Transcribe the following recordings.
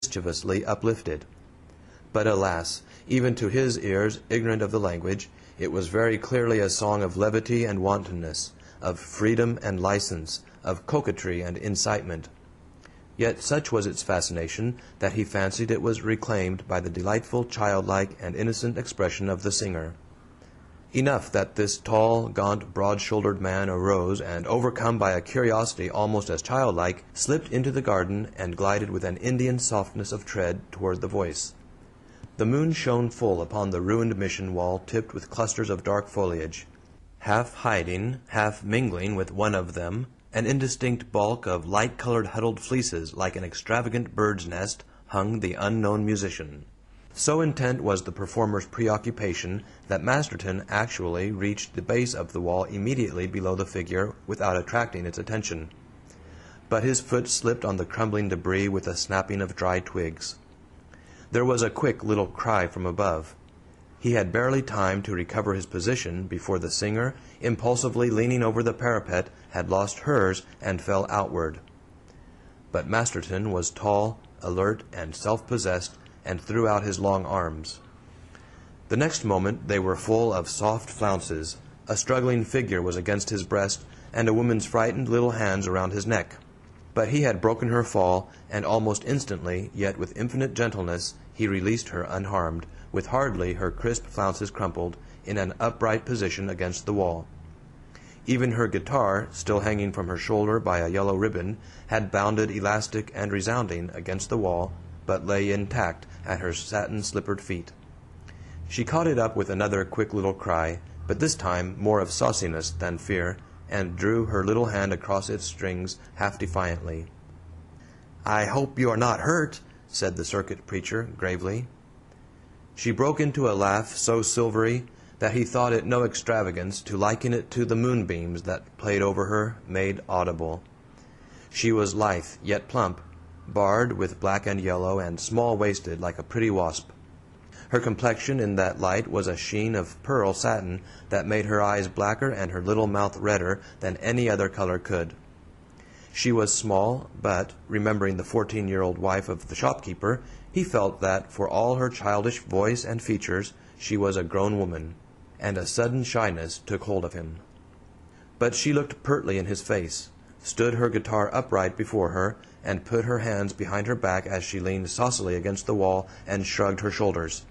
mischievously uplifted. But alas, even to his ears, ignorant of the language, it was very clearly a song of levity and wantonness, of freedom and license, of coquetry and incitement. Yet such was its fascination that he fancied it was reclaimed by the delightful, childlike, and innocent expression of the singer. Enough that this tall, gaunt, broad-shouldered man arose, and, overcome by a curiosity almost as childlike, slipped into the garden and glided with an Indian softness of tread toward the voice. The moon shone full upon the ruined mission wall tipped with clusters of dark foliage. Half hiding, half mingling with one of them, an indistinct bulk of light-colored huddled fleeces like an extravagant bird's nest, hung the unknown musician. So intent was the performer's preoccupation that Masterton actually reached the base of the wall immediately below the figure without attracting its attention. But his foot slipped on the crumbling debris with a snapping of dry twigs. There was a quick little cry from above. He had barely time to recover his position before the singer, impulsively leaning over the parapet, had lost hers and fell outward. But Masterton was tall, alert, and self-possessed, and threw out his long arms. The next moment they were full of soft flounces. A struggling figure was against his breast, and a woman's frightened little hands around his neck. But he had broken her fall, and almost instantly, yet with infinite gentleness, he released her unharmed, with hardly her crisp flounces crumpled, in an upright position against the wall. Even her guitar, still hanging from her shoulder by a yellow ribbon, had bounded elastic and resounding against the wall, but lay intact at her satin-slippered feet. She caught it up with another quick little cry, but this time more of sauciness than fear, and drew her little hand across its strings half defiantly. "I hope you are not hurt," said the circuit preacher gravely. She broke into a laugh so silvery that he thought it no extravagance to liken it to the moonbeams that played over her, made audible. She was lithe, yet plump, barred with black and yellow, and small-waisted like a pretty wasp. Her complexion in that light was a sheen of pearl satin that made her eyes blacker and her little mouth redder than any other color could. She was small, but, remembering the 14-year-old wife of the shopkeeper, he felt that, for all her childish voice and features, she was a grown woman, and a sudden shyness took hold of him. But she looked pertly in his face, stood her guitar upright before her, and put her hands behind her back as she leaned saucily against the wall and shrugged her shoulders.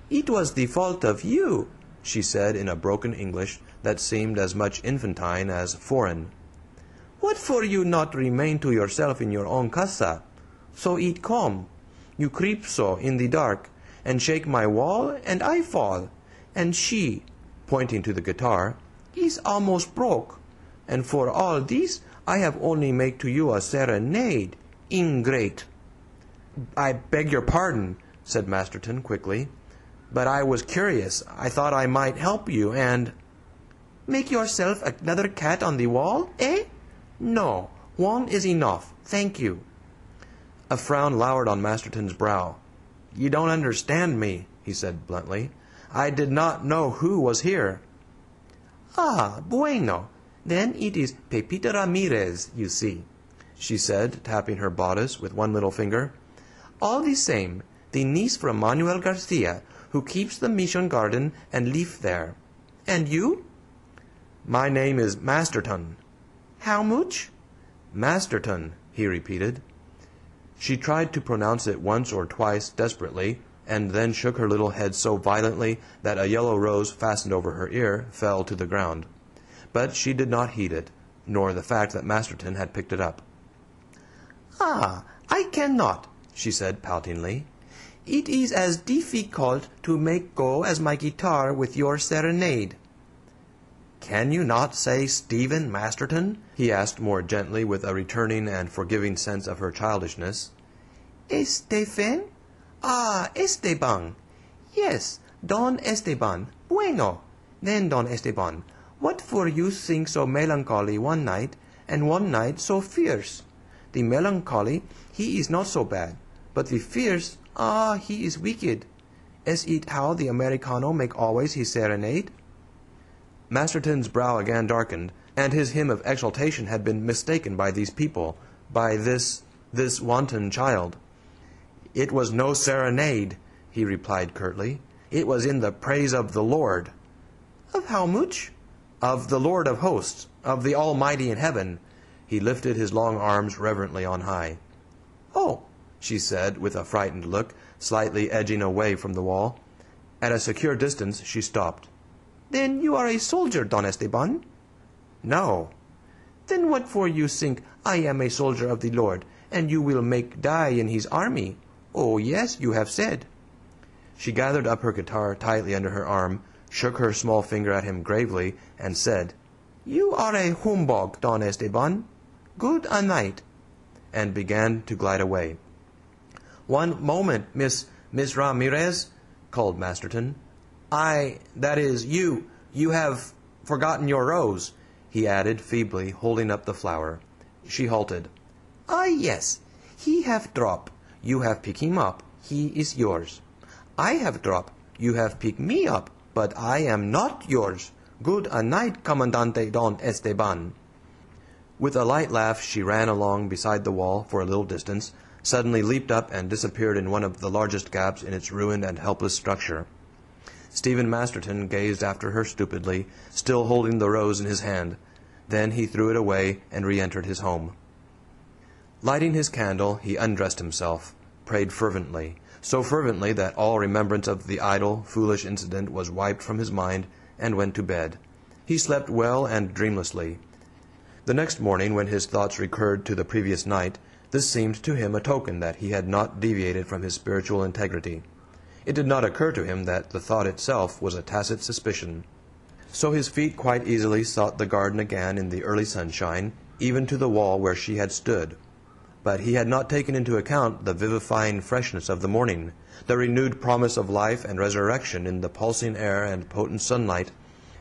"It was the fault of you," she said in a broken English that seemed as much infantine as foreign. "What for you not remain to yourself in your own casa? So it come. You creep so in the dark, and shake my wall, and I fall. And she," pointing to the guitar, "is almost broke. And for all this I have only make to you a serenade. Ingrate!" "I beg your pardon," said Masterton quickly. "But I was curious. I thought I might help you, and—" "Make yourself another cat on the wall, eh? No, one is enough, thank you." A frown lowered on Masterton's brow. "You don't understand me," he said bluntly. "I did not know who was here." "Ah, bueno. Then it is Pepita Ramirez, you see," she said, tapping her bodice with one little finger. "All the same, the niece from Manuel Garcia, who keeps the mission garden and live there. And you?" "My name is Masterton." "How much?" "Masterton," he repeated. She tried to pronounce it once or twice desperately, and then shook her little head so violently that a yellow rose fastened over her ear fell to the ground. But she did not heed it, nor the fact that Masterton had picked it up. "Ah, I cannot," she said poutingly. "It is as difficult to make go as my guitar with your serenade." "Can you not say Stephen Masterton?" he asked more gently, with a returning and forgiving sense of her childishness. "Estephen? Ah, Esteban. Yes, Don Esteban. Bueno. Then, Don Esteban, what for you sing so melancholy one night, and one night so fierce? The melancholy, he is not so bad, but the fierce, ah, he is wicked. Is it how the Americano make always his serenade?" Masterton's brow again darkened, and his hymn of exultation had been mistaken by these people, by this wanton child. "It was no serenade," he replied curtly. "It was in the praise of the Lord." "Of how much?" "Of the Lord of hosts, of the Almighty in heaven." He lifted his long arms reverently on high. "Oh," she said, with a frightened look, slightly edging away from the wall. At a secure distance she stopped. "Then you are a soldier, Don Esteban?" "No." "Then what for you think I am a soldier of the Lord, and you will make die in his army? Oh, yes, you have said." She gathered up her guitar tightly under her arm, shook her small finger at him gravely, and said, "You are a humbug, Don Esteban. Good a night," and began to glide away. "One moment, Miss Ramirez," called Masterton. "That is, you have forgotten your rose," he added, feebly, holding up the flower. She halted. "Ah, yes. He have drop. You have pick him up. He is yours. I have drop. You have pick me up, but I am not yours. Good a night, Comandante Don Esteban." With a light laugh she ran along beside the wall for a little distance, suddenly leaped up and disappeared in one of the largest gaps in its ruined and helpless structure. Stephen Masterton gazed after her stupidly, still holding the rose in his hand. Then he threw it away and re-entered his home. Lighting his candle, he undressed himself, prayed fervently, so fervently that all remembrance of the idle, foolish incident was wiped from his mind, and went to bed. He slept well and dreamlessly. The next morning, when his thoughts recurred to the previous night, this seemed to him a token that he had not deviated from his spiritual integrity. It did not occur to him that the thought itself was a tacit suspicion. So his feet quite easily sought the garden again in the early sunshine, even to the wall where she had stood. But he had not taken into account the vivifying freshness of the morning, the renewed promise of life and resurrection in the pulsing air and potent sunlight,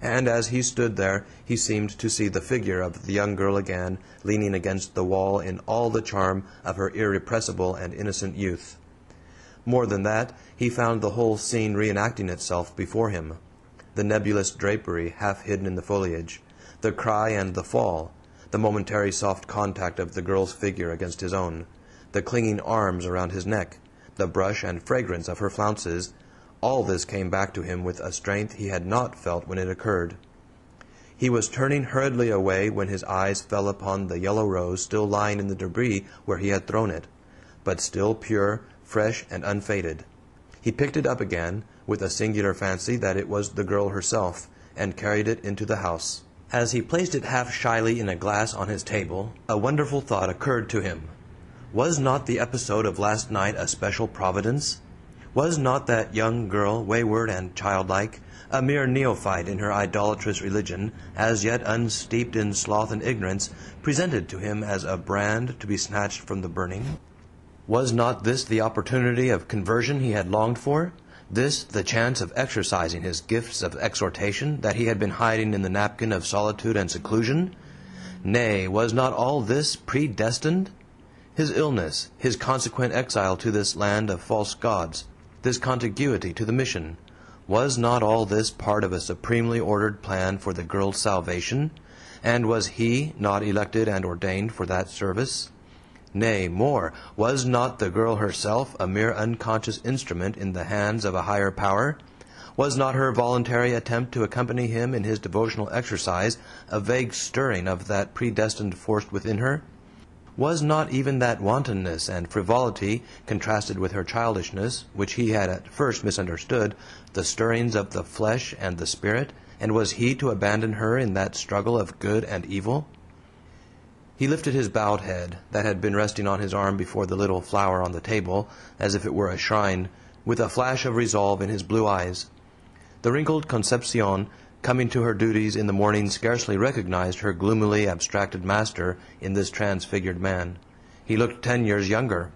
and as he stood there he seemed to see the figure of the young girl again, leaning against the wall in all the charm of her irrepressible and innocent youth. More than that, he found the whole scene reenacting itself before him. The nebulous drapery half hidden in the foliage, the cry and the fall, the momentary soft contact of the girl's figure against his own, the clinging arms around his neck, the brush and fragrance of her flounces, all this came back to him with a strength he had not felt when it occurred. He was turning hurriedly away when his eyes fell upon the yellow rose still lying in the debris where he had thrown it, but still pure, fresh, and unfaded. He picked it up again, with a singular fancy that it was the girl herself, and carried it into the house. As he placed it half shyly in a glass on his table, a wonderful thought occurred to him. Was not the episode of last night a special providence? Was not that young girl, wayward and childlike, a mere neophyte in her idolatrous religion, as yet unsteeped in sloth and ignorance, presented to him as a brand to be snatched from the burning? Was not this the opportunity of conversion he had longed for? This the chance of exercising his gifts of exhortation that he had been hiding in the napkin of solitude and seclusion? Nay, was not all this predestined? His illness, his consequent exile to this land of false gods, this contiguity to the mission, was not all this part of a supremely ordered plan for the girl's salvation? And was he not elected and ordained for that service? Nay, more, was not the girl herself a mere unconscious instrument in the hands of a higher power? Was not her voluntary attempt to accompany him in his devotional exercise a vague stirring of that predestined force within her? Was not even that wantonness and frivolity, contrasted with her childishness, which he had at first misunderstood, the stirrings of the flesh and the spirit, and was he to abandon her in that struggle of good and evil? He lifted his bowed head, that had been resting on his arm before the little flower on the table, as if it were a shrine, with a flash of resolve in his blue eyes. The wrinkled Concepcion, coming to her duties in the morning, scarcely recognized her gloomily abstracted master in this transfigured man. He looked 10 years younger.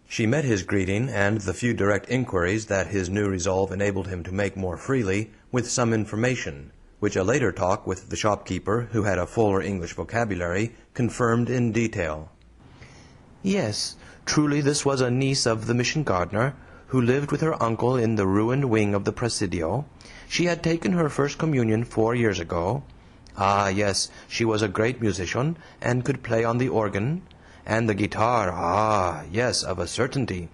She met his greeting, and the few direct inquiries that his new resolve enabled him to make more freely, with some information, which a later talk with the shopkeeper, who had a fuller English vocabulary, confirmed in detail. Yes, truly this was a niece of the mission gardener, who lived with her uncle in the ruined wing of the Presidio. She had taken her first communion 4 years ago. Ah, yes, she was a great musician, and could play on the organ. And the guitar, ah, yes, of a certainty.